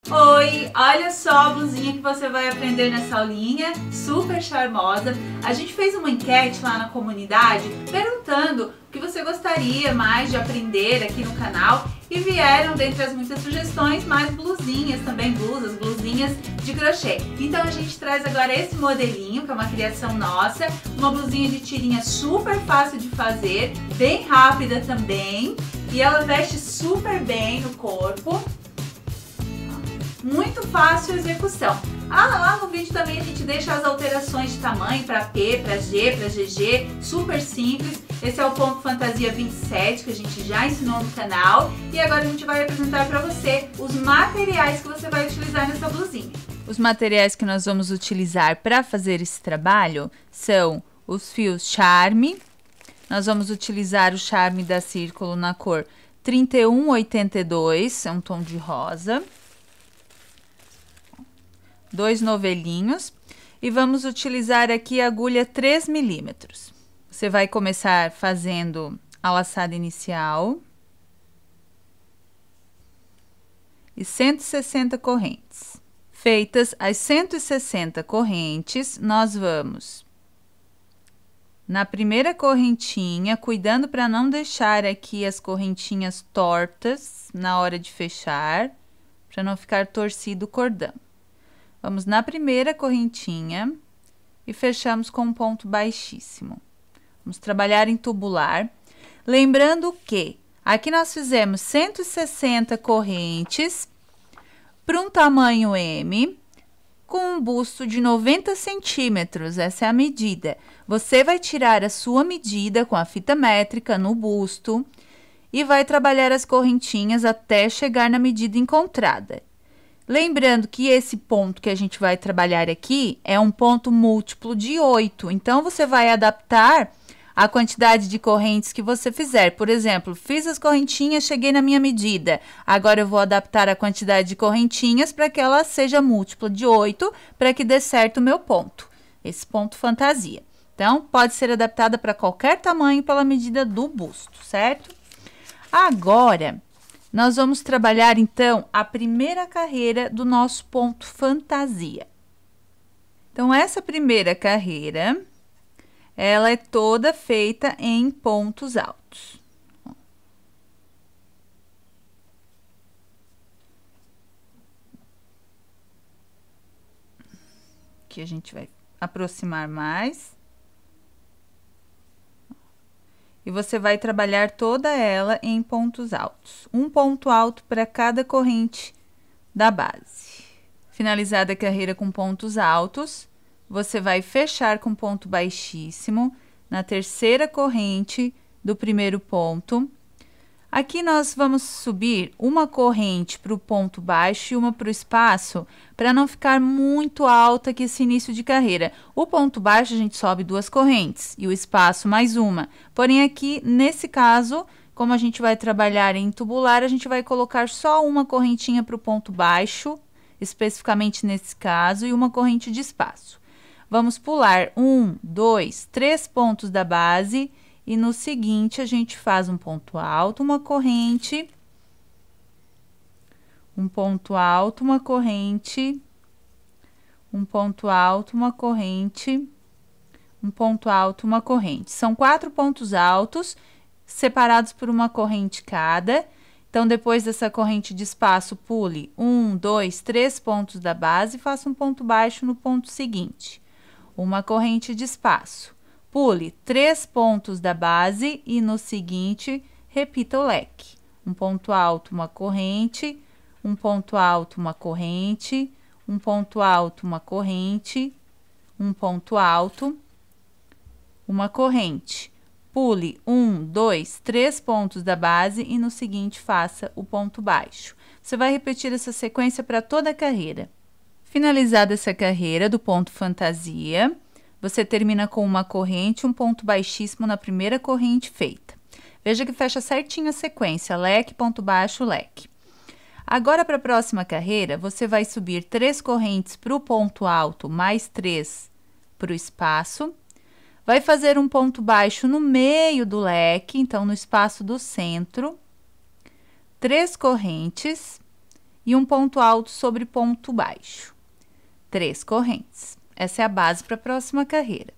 Oi, olha só a blusinha que você vai aprender nessa aulinha, super charmosa. A gente fez uma enquete lá na comunidade perguntando o que você gostaria mais de aprender aqui no canal e vieram, dentre as muitas sugestões, mais blusinhas, também blusinhas de crochê. Então a gente traz agora esse modelinho, que é uma criação nossa, uma blusinha de tirinha super fácil de fazer, bem rápida também, e ela veste super bem no corpo. Muito fácil a execução. Lá no vídeo também a gente deixa as alterações de tamanho para P, para G, para GG, super simples. Esse é o ponto fantasia 27 que a gente já ensinou no canal e agora a gente vai apresentar para você os materiais que você vai utilizar nessa blusinha. Os materiais que nós vamos utilizar para fazer esse trabalho são os fios Charme. Nós vamos utilizar o Charme da Círculo na cor 3182, é um tom de rosa. 2 novelinhos e vamos utilizar aqui a agulha 3 milímetros. Você vai começar fazendo a laçada inicial e 160 correntes. Feitas as 160 correntes, nós vamos na primeira correntinha, cuidando para não deixar aqui as correntinhas tortas na hora de fechar, para não ficar torcido o cordão. Vamos na primeira correntinha e fechamos com um ponto baixíssimo. Vamos trabalhar em tubular. Lembrando que aqui nós fizemos 160 correntes para um tamanho M, com um busto de 90 centímetros, essa é a medida. Você vai tirar a sua medida com a fita métrica no busto e vai trabalhar as correntinhas até chegar na medida encontrada. Lembrando que esse ponto que a gente vai trabalhar aqui é um ponto múltiplo de 8. Então, você vai adaptar a quantidade de correntes que você fizer. Por exemplo, fiz as correntinhas, cheguei na minha medida. Agora, eu vou adaptar a quantidade de correntinhas para que ela seja múltipla de 8, para que dê certo o meu ponto. Esse ponto fantasia. Então, pode ser adaptada para qualquer tamanho pela medida do busto, certo? Agora, nós vamos trabalhar, então, a primeira carreira do nosso ponto fantasia. Então, essa primeira carreira, ela é toda feita em pontos altos. Aqui a gente vai aproximar mais. E você vai trabalhar toda ela em pontos altos. Um ponto alto para cada corrente da base. Finalizada a carreira com pontos altos, você vai fechar com ponto baixíssimo na terceira corrente do primeiro ponto. Aqui nós vamos subir uma corrente para o ponto baixo e uma para o espaço, para não ficar muito alta aqui esse início de carreira. O ponto baixo a gente sobe 2 correntes e o espaço mais uma. Porém, aqui, nesse caso, como a gente vai trabalhar em tubular, a gente vai colocar só uma correntinha para o ponto baixo, especificamente nesse caso, e uma corrente de espaço. Vamos pular 1, 2, 3 pontos da base. E no seguinte, a gente faz um ponto alto, uma corrente, um ponto alto, uma corrente, um ponto alto, uma corrente, um ponto alto, uma corrente. São 4 pontos altos, separados por uma corrente cada. Então, depois dessa corrente de espaço, pule 1, 2, 3 pontos da base e faça um ponto baixo no ponto seguinte. Uma corrente de espaço. Pule 3 pontos da base e no seguinte, repita o leque. Um ponto alto, uma corrente, um ponto alto, uma corrente, um ponto alto, uma corrente, um ponto alto, uma corrente. Pule 1, 2, 3 pontos da base e no seguinte faça o ponto baixo. Você vai repetir essa sequência para toda a carreira. Finalizada essa carreira do ponto fantasia, você termina com uma corrente, um ponto baixíssimo na primeira corrente feita. Veja que fecha certinho a sequência, leque, ponto baixo, leque. Agora, para a próxima carreira, você vai subir 3 correntes para o ponto alto, mais 3 para o espaço. Vai fazer um ponto baixo no meio do leque, então, no espaço do centro. 3 correntes e um ponto alto sobre ponto baixo. 3 correntes. Essa é a base para a próxima carreira.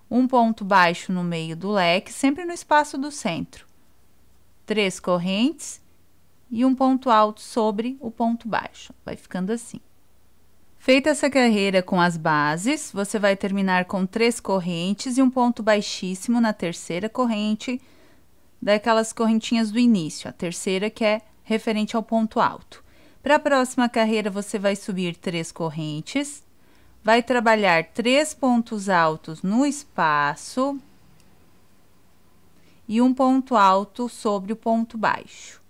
Um ponto baixo no meio do leque, sempre no espaço do centro. 3 correntes e um ponto alto sobre o ponto baixo. Vai ficando assim. Feita essa carreira com as bases, você vai terminar com 3 correntes e um ponto baixíssimo na terceira corrente, daquelas correntinhas do início, a terceira que é referente ao ponto alto. Para a próxima carreira, você vai subir 3 correntes, vai trabalhar 3 pontos altos no espaço e um ponto alto sobre o ponto baixo.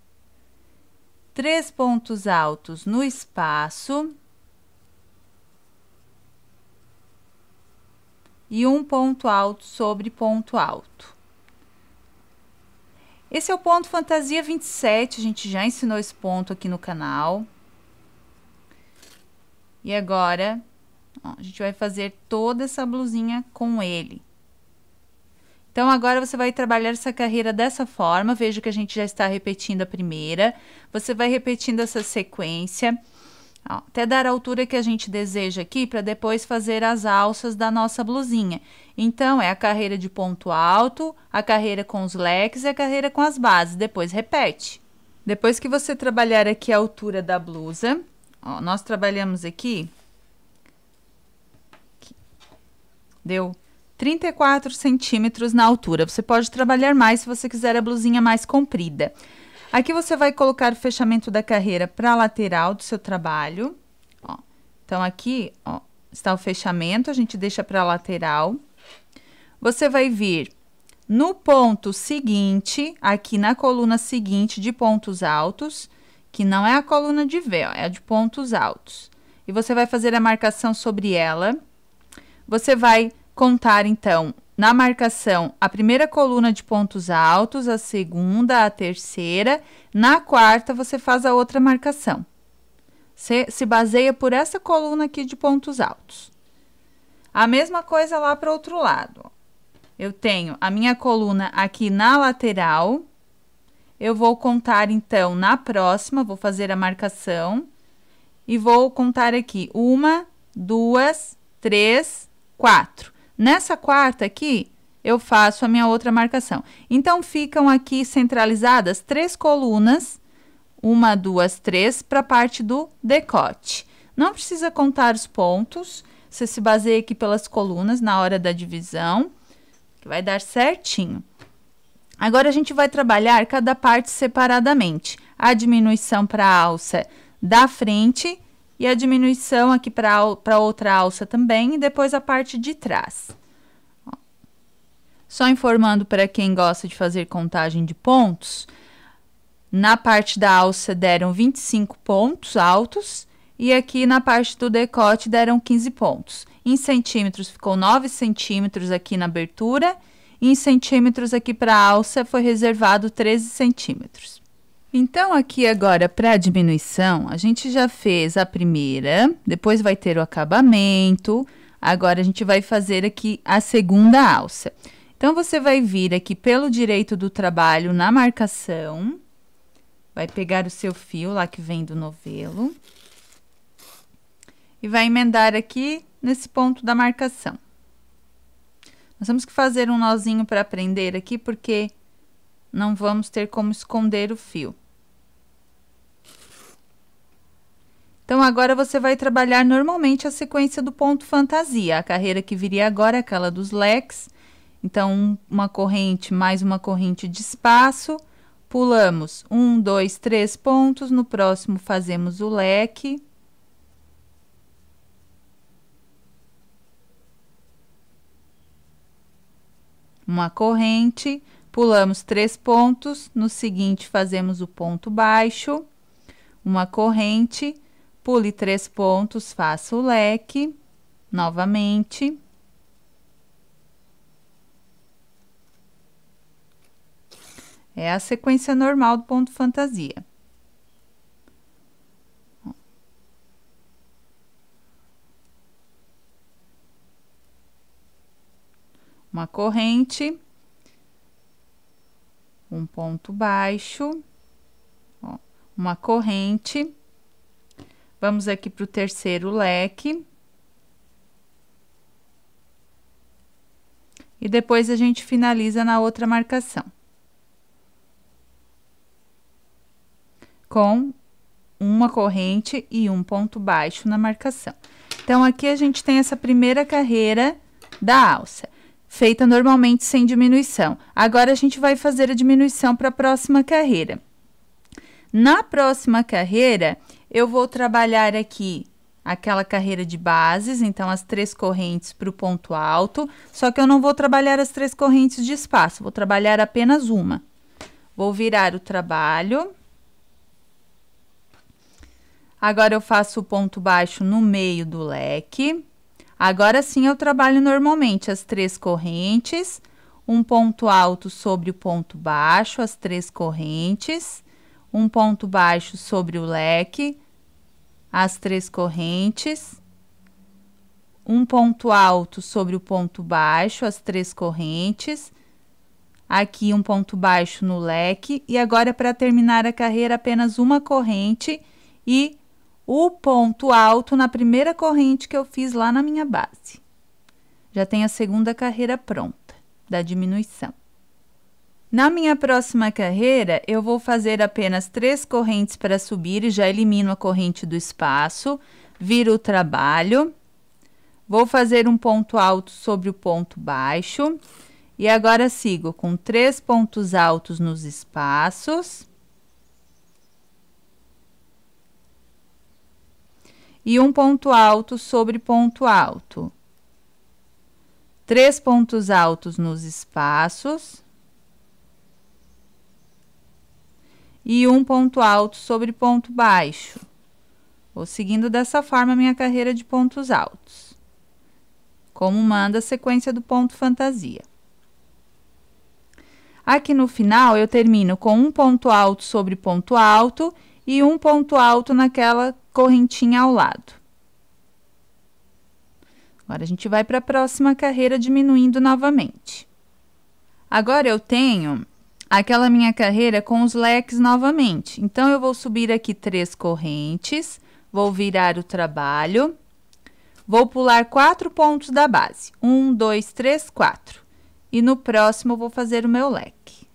3 pontos altos no espaço e um ponto alto sobre ponto alto. Esse é o ponto fantasia 27, a gente já ensinou esse ponto aqui no canal. E agora, ó, a gente vai fazer toda essa blusinha com ele. Então, agora você vai trabalhar essa carreira dessa forma, veja que a gente já está repetindo a primeira. Você vai repetindo essa sequência, ó, até dar a altura que a gente deseja aqui, para depois fazer as alças da nossa blusinha. Então, é a carreira de ponto alto, a carreira com os leques e a carreira com as bases. Depois, repete. Depois que você trabalhar aqui a altura da blusa, ó, nós trabalhamos aqui, deu 34 centímetros na altura. Você pode trabalhar mais se você quiser a blusinha mais comprida. Aqui você vai colocar o fechamento da carreira para a lateral do seu trabalho. Ó. Então, aqui, ó, está o fechamento, a gente deixa para a lateral. Você vai vir no ponto seguinte, aqui na coluna seguinte de pontos altos, que não é a coluna de V, ó, é a de pontos altos. E você vai fazer a marcação sobre ela. Você vai contar, então, na marcação, a primeira coluna de pontos altos, a segunda, a terceira. Na quarta, você faz a outra marcação. Você se baseia por essa coluna aqui de pontos altos. A mesma coisa lá para o outro lado. Ó. Eu tenho a minha coluna aqui na lateral. Eu vou contar, então, na próxima, vou fazer a marcação. E vou contar aqui 1, 2, 3, 4. Nessa quarta aqui, eu faço a minha outra marcação. Então, ficam aqui centralizadas 3 colunas, 1, 2, 3, para a parte do decote. Não precisa contar os pontos, você se baseia aqui pelas colunas na hora da divisão, que vai dar certinho. Agora, a gente vai trabalhar cada parte separadamente. A diminuição para a alça da frente e a diminuição aqui para outra alça também, e depois a parte de trás. Ó. Só informando para quem gosta de fazer contagem de pontos, na parte da alça deram 25 pontos altos, e aqui na parte do decote deram 15 pontos. Em centímetros ficou 9 centímetros aqui na abertura, e em centímetros aqui para a alça foi reservado 13 centímetros. Então, aqui agora, para a diminuição, a gente já fez a primeira, depois vai ter o acabamento, agora a gente vai fazer aqui a segunda alça. Então, você vai vir aqui pelo direito do trabalho na marcação, vai pegar o seu fio lá que vem do novelo, e vai emendar aqui nesse ponto da marcação. Nós temos que fazer um nozinho para prender aqui, porque não vamos ter como esconder o fio. Então, agora você vai trabalhar normalmente a sequência do ponto fantasia. A carreira que viria agora é aquela dos leques. Então, uma corrente mais uma corrente de espaço. Pulamos 1, 2, 3 pontos. No próximo, fazemos o leque. Uma corrente. Pulamos 3 pontos, no seguinte fazemos o ponto baixo, uma corrente, pule 3 pontos, faça o leque, novamente. É a sequência normal do ponto fantasia. Uma corrente. Um ponto baixo, ó, uma corrente, Vamos aqui para o terceiro leque. E depois a gente finaliza na outra marcação. Com uma corrente e um ponto baixo na marcação. Então, aqui a gente tem essa primeira carreira da alça, feita normalmente sem diminuição. Agora, a gente vai fazer a diminuição para a próxima carreira. Na próxima carreira, eu vou trabalhar aqui aquela carreira de bases, então, as 3 correntes para o ponto alto, só que eu não vou trabalhar as 3 correntes de espaço, vou trabalhar apenas uma. Vou virar o trabalho. Agora, eu faço o ponto baixo no meio do leque. Agora sim, eu trabalho normalmente as 3 correntes, um ponto alto sobre o ponto baixo, as 3 correntes, um ponto baixo sobre o leque, as 3 correntes, um ponto alto sobre o ponto baixo, as 3 correntes, aqui um ponto baixo no leque, e agora, para terminar a carreira, apenas uma corrente e o ponto alto na primeira corrente que eu fiz lá na minha base. Já tem a segunda carreira pronta, da diminuição. Na minha próxima carreira, eu vou fazer apenas 3 correntes para subir e já elimino a corrente do espaço, viro o trabalho, vou fazer um ponto alto sobre o ponto baixo, e agora sigo com 3 pontos altos nos espaços, e um ponto alto sobre ponto alto. 3 pontos altos nos espaços. E um ponto alto sobre ponto baixo. Vou seguindo dessa forma a minha carreira de pontos altos, como manda a sequência do ponto fantasia. Aqui no final, eu termino com um ponto alto sobre ponto alto e um ponto alto naquela correntinha ao lado. Agora, a gente vai para a próxima carreira diminuindo novamente. Agora, eu tenho aquela minha carreira com os leques novamente. Então, eu vou subir aqui 3 correntes, vou virar o trabalho, vou pular 4 pontos da base. 1, 2, 3, 4. E no próximo, eu vou fazer o meu leque.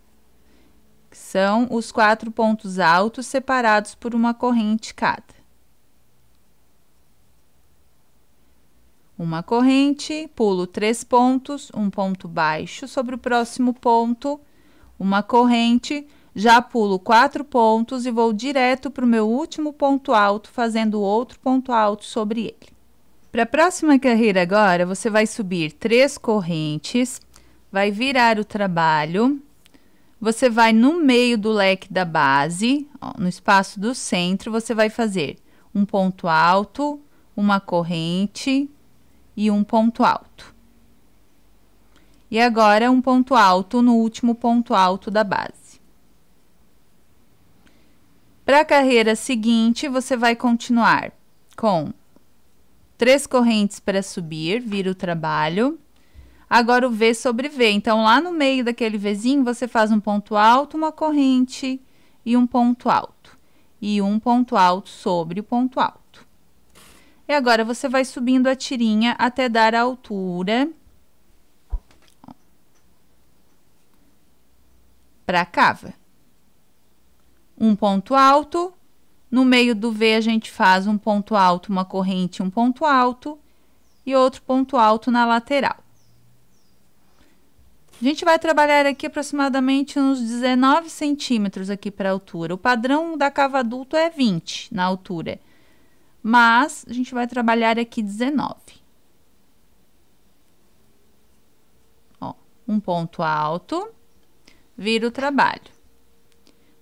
Que são os 4 pontos altos separados por uma corrente cada. Uma corrente, pulo 3 pontos, um ponto baixo sobre o próximo ponto, uma corrente, já pulo 4 pontos e vou direto para o meu último ponto alto, fazendo outro ponto alto sobre ele. Para a próxima carreira agora, você vai subir 3 correntes, vai virar o trabalho, você vai no meio do leque da base, ó, no espaço do centro, você vai fazer um ponto alto, uma corrente e um ponto alto. E agora, um ponto alto no último ponto alto da base. Para a carreira seguinte, você vai continuar com 3 correntes para subir, vira o trabalho. Agora, o V sobre V. Então, lá no meio daquele Vzinho, você faz um ponto alto, uma corrente e um ponto alto. E um ponto alto sobre o ponto alto. E agora, você vai subindo a tirinha até dar a altura para a cava. Um ponto alto, no meio do V a gente faz um ponto alto, uma corrente, um ponto alto e outro ponto alto na lateral. A gente vai trabalhar aqui aproximadamente uns 19 centímetros aqui para a altura. O padrão da cava adulto é 20 na altura, mas a gente vai trabalhar aqui 19. Ó, um ponto alto, viro o trabalho.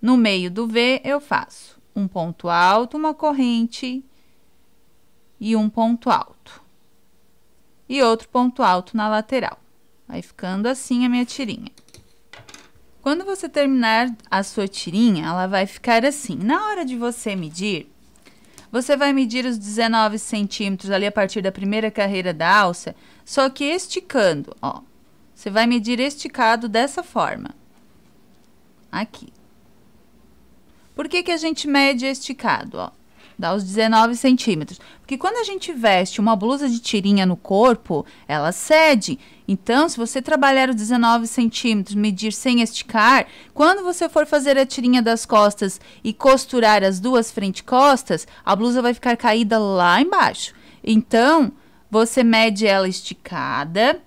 No meio do V, eu faço um ponto alto, uma corrente e um ponto alto. E outro ponto alto na lateral. Vai ficando assim a minha tirinha. Quando você terminar a sua tirinha, ela vai ficar assim. Na hora de você medir, você vai medir os 19 centímetros ali a partir da primeira carreira da alça, só que esticando, ó. Você vai medir esticado dessa forma. Aqui. Por que que a gente mede esticado, ó? dá os 19 centímetros. Porque quando a gente veste uma blusa de tirinha no corpo, ela cede. Então, se você trabalhar os 19 centímetros, medir sem esticar, quando você for fazer a tirinha das costas e costurar as duas frente costas, a blusa vai ficar caída lá embaixo. Então, você mede ela esticada,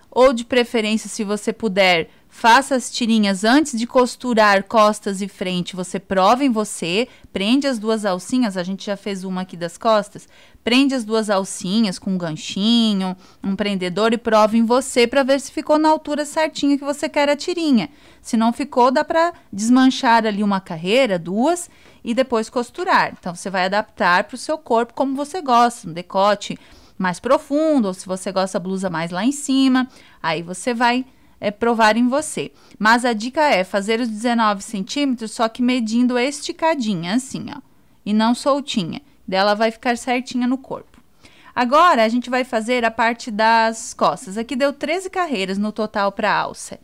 ou de preferência, se você puder, faça as tirinhas antes de costurar costas e frente, você prova em você, prende as duas alcinhas, a gente já fez uma aqui das costas, prende as duas alcinhas com um ganchinho, um prendedor e prova em você para ver se ficou na altura certinha que você quer a tirinha. Se não ficou, dá para desmanchar ali uma carreira, duas, e depois costurar. Então, você vai adaptar para o seu corpo como você gosta, um decote mais profundo, ou se você gosta da blusa mais lá em cima, aí você vai provar em você. Mas a dica é fazer os 19 centímetros, só que medindo esticadinha, assim, ó, e não soltinha. Dela vai ficar certinha no corpo. Agora, a gente vai fazer a parte das costas. Aqui deu 13 carreiras no total para a alça.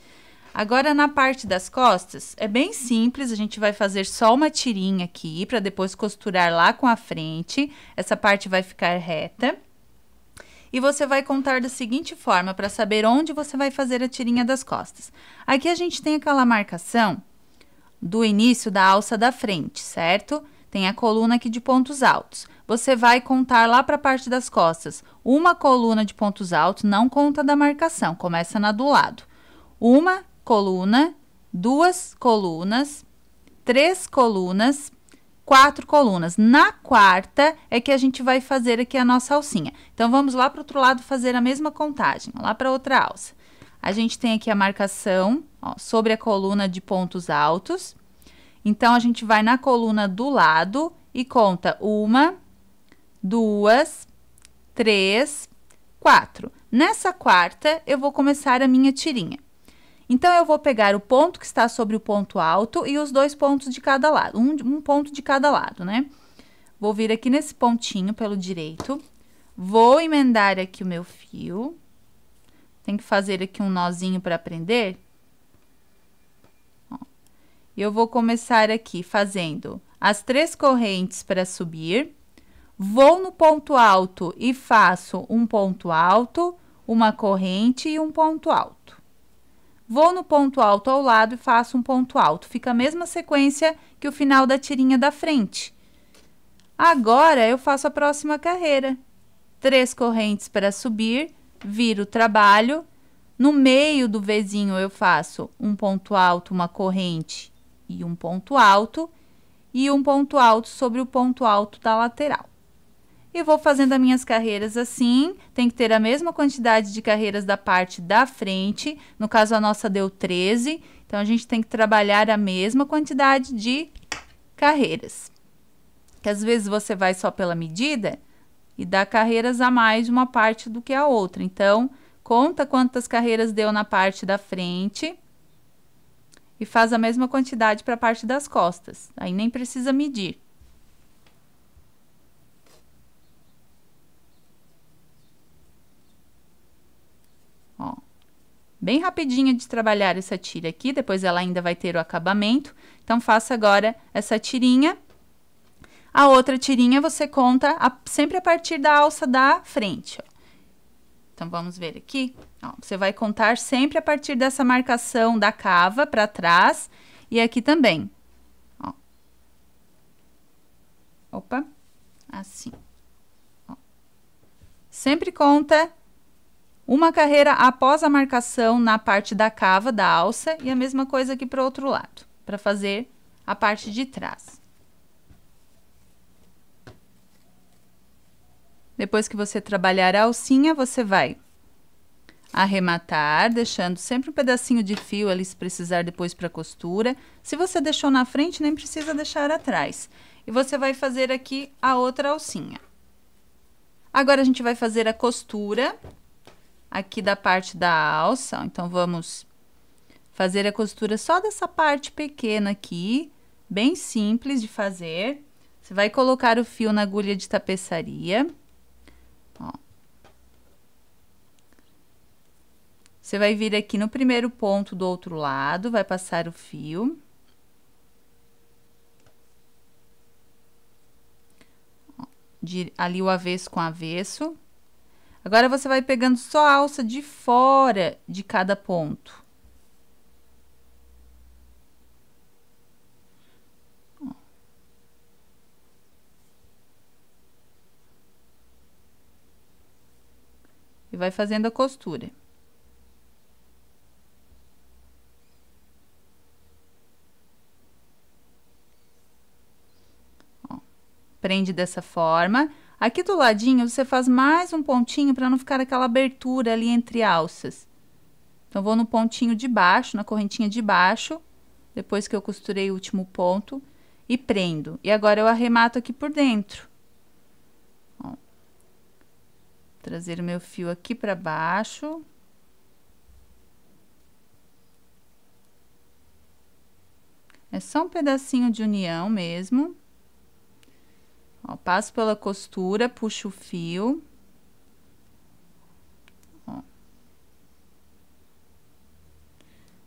Agora, na parte das costas, é bem simples, a gente vai fazer só uma tirinha aqui, para depois costurar lá com a frente. Essa parte vai ficar reta. E você vai contar da seguinte forma, para saber onde você vai fazer a tirinha das costas. Aqui a gente tem aquela marcação do início da alça da frente, certo? Tem a coluna aqui de pontos altos. Você vai contar lá para a parte das costas. Uma coluna de pontos altos, não conta da marcação, começa na do lado. Uma coluna, duas colunas, três colunas, 4 colunas. Na quarta é que a gente vai fazer aqui a nossa alcinha. Então, vamos lá para o outro lado fazer a mesma contagem, lá para outra alça. A gente tem aqui a marcação, ó, sobre a coluna de pontos altos. Então, a gente vai na coluna do lado e conta 1, 2, 3, 4. Nessa quarta, eu vou começar a minha tirinha. Então, eu vou pegar o ponto que está sobre o ponto alto e os dois pontos de cada lado, um ponto de cada lado, né? Vou vir aqui nesse pontinho pelo direito, vou emendar aqui o meu fio, tem que fazer aqui um nozinho para prender. Ó. E eu vou começar aqui fazendo as 3 correntes para subir, vou no ponto alto e faço um ponto alto, uma corrente e um ponto alto. Vou no ponto alto ao lado e faço um ponto alto. Fica a mesma sequência que o final da tirinha da frente. Agora, eu faço a próxima carreira. 3 correntes para subir, viro o trabalho. No meio do Vzinho, eu faço um ponto alto, uma corrente e um ponto alto. E um ponto alto sobre o ponto alto da lateral. E vou fazendo as minhas carreiras assim, tem que ter a mesma quantidade de carreiras da parte da frente, no caso a nossa deu 13, então a gente tem que trabalhar a mesma quantidade de carreiras. Que às vezes você vai só pela medida e dá carreiras a mais de uma parte do que a outra, então conta quantas carreiras deu na parte da frente e faz a mesma quantidade para a parte das costas, aí nem precisa medir. Ó, bem rapidinha de trabalhar essa tira aqui, depois ela ainda vai ter o acabamento. Então, faça agora essa tirinha. A outra tirinha você conta sempre a partir da alça da frente, ó. Então, vamos ver aqui. Ó, você vai contar sempre a partir dessa marcação da cava para trás e aqui também. Ó. Opa, assim. Ó. Sempre conta uma carreira após a marcação na parte da cava da alça e a mesma coisa aqui para o outro lado, para fazer a parte de trás. Depois que você trabalhar a alcinha, você vai arrematar, deixando sempre um pedacinho de fio ali se precisar depois para costura. Se você deixou na frente, nem precisa deixar atrás. E você vai fazer aqui a outra alcinha. Agora, a gente vai fazer a costura aqui da parte da alça, então, vamos fazer a costura só dessa parte pequena aqui, bem simples de fazer. Você vai colocar o fio na agulha de tapeçaria. Ó. Você vai vir aqui no primeiro ponto do outro lado, vai passar o fio. ali o avesso com avesso. Agora, você vai pegando só a alça de fora de cada ponto. E vai fazendo a costura. Ó, prende dessa forma. Aqui do ladinho, você faz mais um pontinho para não ficar aquela abertura ali entre alças. Então, vou no pontinho de baixo, na correntinha de baixo, depois que eu costurei o último ponto, e prendo. E agora, eu arremato aqui por dentro. Ó. Trazer o meu fio aqui para baixo. É só um pedacinho de união mesmo. Ó, passo pela costura, puxo o fio. Ó.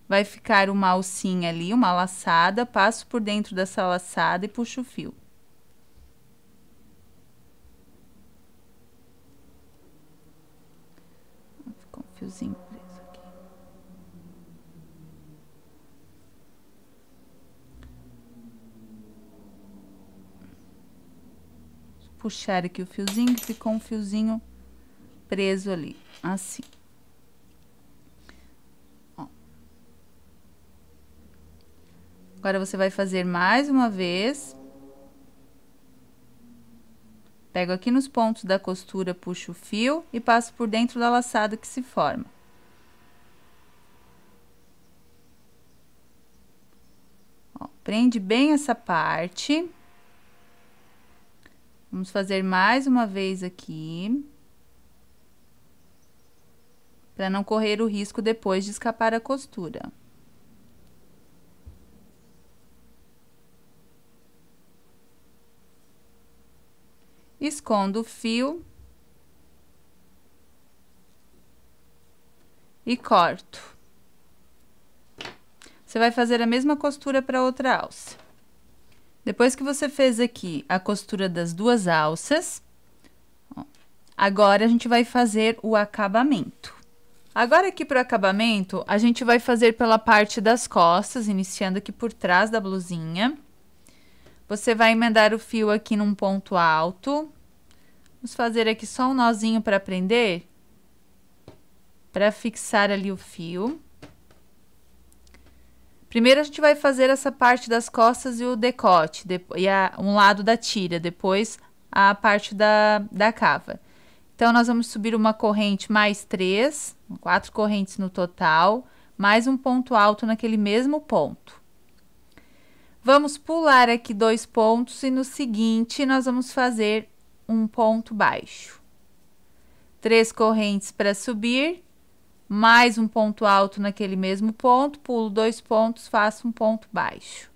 Vai ficar uma alcinha ali, uma laçada, passo por dentro dessa laçada e puxo o fio. Ficou um fiozinho preso aqui. Puxar aqui o fiozinho, que ficou um fiozinho preso ali, assim. Ó. Agora, você vai fazer mais uma vez. Pego aqui nos pontos da costura, puxo o fio e passo por dentro da laçada que se forma. Ó, prende bem essa parte. Vamos fazer mais uma vez aqui, para não correr o risco depois de escapar a costura. Escondo o fio e corto. Você vai fazer a mesma costura para outra alça. Depois que você fez aqui a costura das duas alças, ó, agora a gente vai fazer o acabamento. Agora, aqui pro acabamento, a gente vai fazer pela parte das costas, iniciando aqui por trás da blusinha. Você vai emendar o fio aqui num ponto alto. Vamos fazer aqui só um nozinho para prender, para fixar ali o fio. Primeiro, a gente vai fazer essa parte das costas e o decote, um lado da tira, depois a parte da cava. Então, nós vamos subir uma corrente mais 3, 4 correntes no total, mais um ponto alto naquele mesmo ponto. Vamos pular aqui 2 pontos e no seguinte, nós vamos fazer um ponto baixo. 3 correntes para subir. Mais um ponto alto naquele mesmo ponto, pulo 2 pontos, faço um ponto baixo.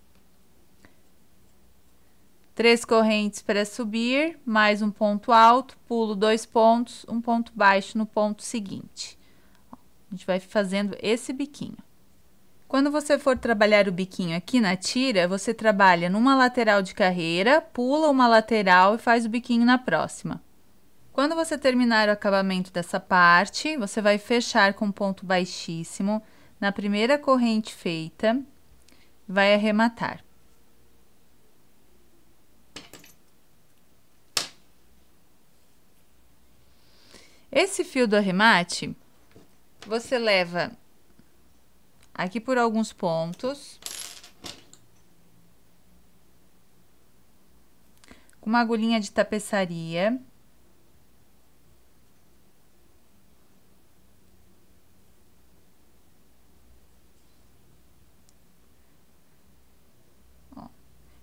3 correntes para subir, mais um ponto alto, pulo 2 pontos, um ponto baixo no ponto seguinte. A gente vai fazendo esse biquinho. Quando você for trabalhar o biquinho aqui na tira, você trabalha numa lateral de carreira, pula uma lateral e faz o biquinho na próxima. Quando você terminar o acabamento dessa parte, você vai fechar com ponto baixíssimo na primeira corrente feita, vai arrematar. Esse fio do arremate, você leva aqui por alguns pontos, com uma agulhinha de tapeçaria.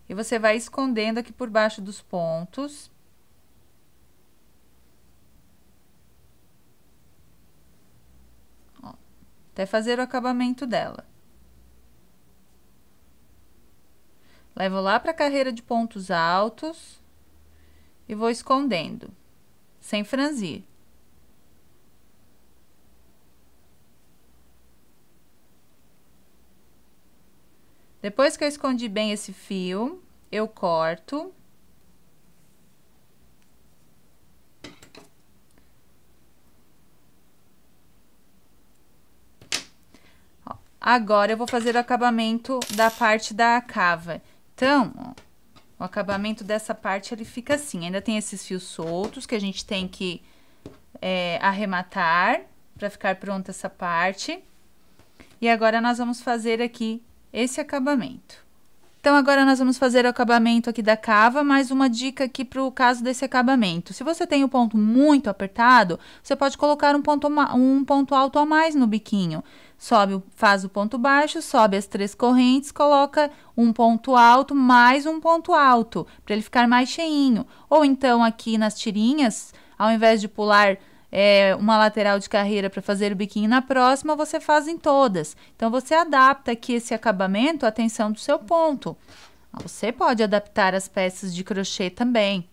E você vai escondendo aqui por baixo dos pontos. Ó, até fazer o acabamento dela. Levo lá para a carreira de pontos altos e vou escondendo, sem franzir. Depois que eu escondi bem esse fio, eu corto. Agora, eu vou fazer o acabamento da parte da cava. Então, ó, o acabamento dessa parte, ele fica assim. Ainda tem esses fios soltos que a gente tem que arrematar para ficar pronta essa parte. E agora, nós vamos fazer aqui esse acabamento. Então, agora nós vamos fazer o acabamento aqui da cava, mais uma dica aqui para o caso desse acabamento. Se você tem o ponto muito apertado, você pode colocar um ponto alto a mais no biquinho. Faz o ponto baixo, sobe as 3 correntes, coloca um ponto alto mais um ponto alto, para ele ficar mais cheinho. Ou então, aqui nas tirinhas, ao invés de pular uma lateral de carreira para fazer o biquinho na próxima, você faz em todas. Então, você adapta aqui esse acabamento à tensão do seu ponto. Você pode adaptar as peças de crochê também.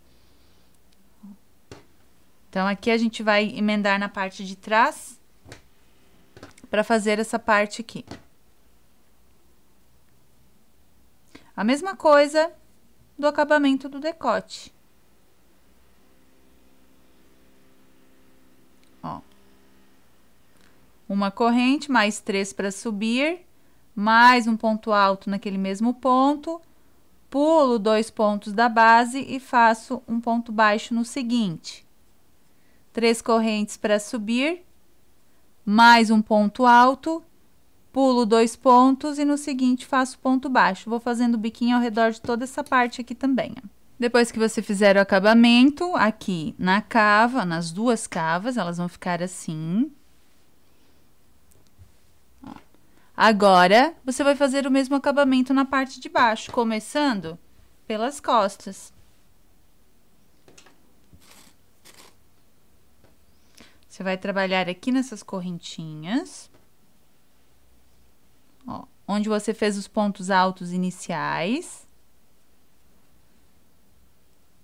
Então, aqui a gente vai emendar na parte de trás para fazer essa parte aqui. A mesma coisa do acabamento do decote. Ó. Uma corrente, mais 3 para subir, mais um ponto alto naquele mesmo ponto, pulo 2 pontos da base e faço um ponto baixo no seguinte. 3 correntes para subir, mais um ponto alto, pulo 2 pontos e no seguinte faço ponto baixo. Vou fazendo o biquinho ao redor de toda essa parte aqui também, ó. Depois que você fizer o acabamento, aqui na cava, nas 2 cavas, elas vão ficar assim. Ó. Agora, você vai fazer o mesmo acabamento na parte de baixo, começando pelas costas. Você vai trabalhar aqui nessas correntinhas, ó, onde você fez os pontos altos iniciais.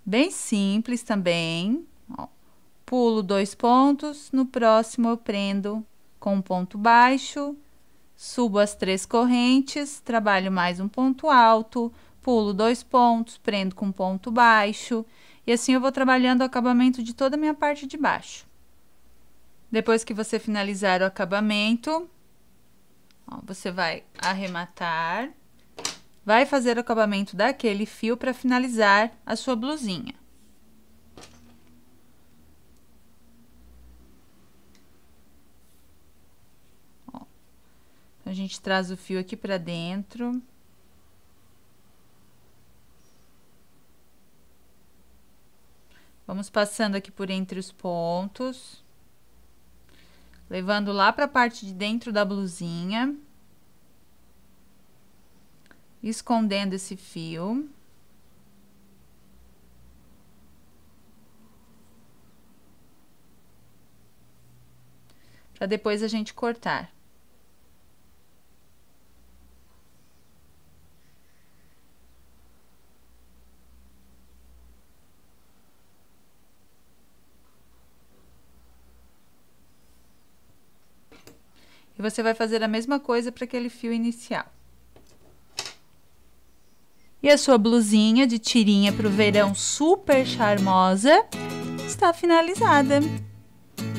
Bem simples também, ó. Pulo 2 pontos, no próximo eu prendo com um ponto baixo, subo as 3 correntes, trabalho mais um ponto alto, pulo 2 pontos, prendo com ponto baixo, e assim eu vou trabalhando o acabamento de toda a minha parte de baixo. Depois que você finalizar o acabamento, ó, você vai arrematar. Vai fazer o acabamento daquele fio para finalizar a sua blusinha. Ó, a gente traz o fio aqui para dentro. Vamos passando aqui por entre os pontos, levando lá para a parte de dentro da blusinha. Escondendo esse fio. Para depois a gente cortar. E você vai fazer a mesma coisa para aquele fio inicial. E a sua blusinha de tirinha para o verão super charmosa está finalizada.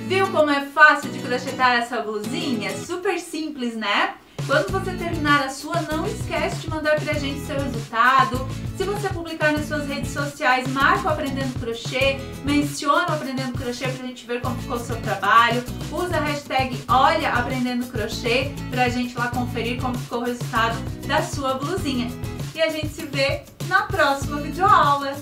Viu como é fácil de crochetar essa blusinha? Super simples, né? Quando você terminar a sua, não esquece de mandar pra gente seu resultado. Se você publicar nas suas redes sociais, marca o Aprendendo Crochê, menciona o Aprendendo Crochê pra gente ver como ficou o seu trabalho. Usa a hashtag Olha Aprendendo Crochê pra gente lá conferir como ficou o resultado da sua blusinha. E a gente se vê na próxima videoaula.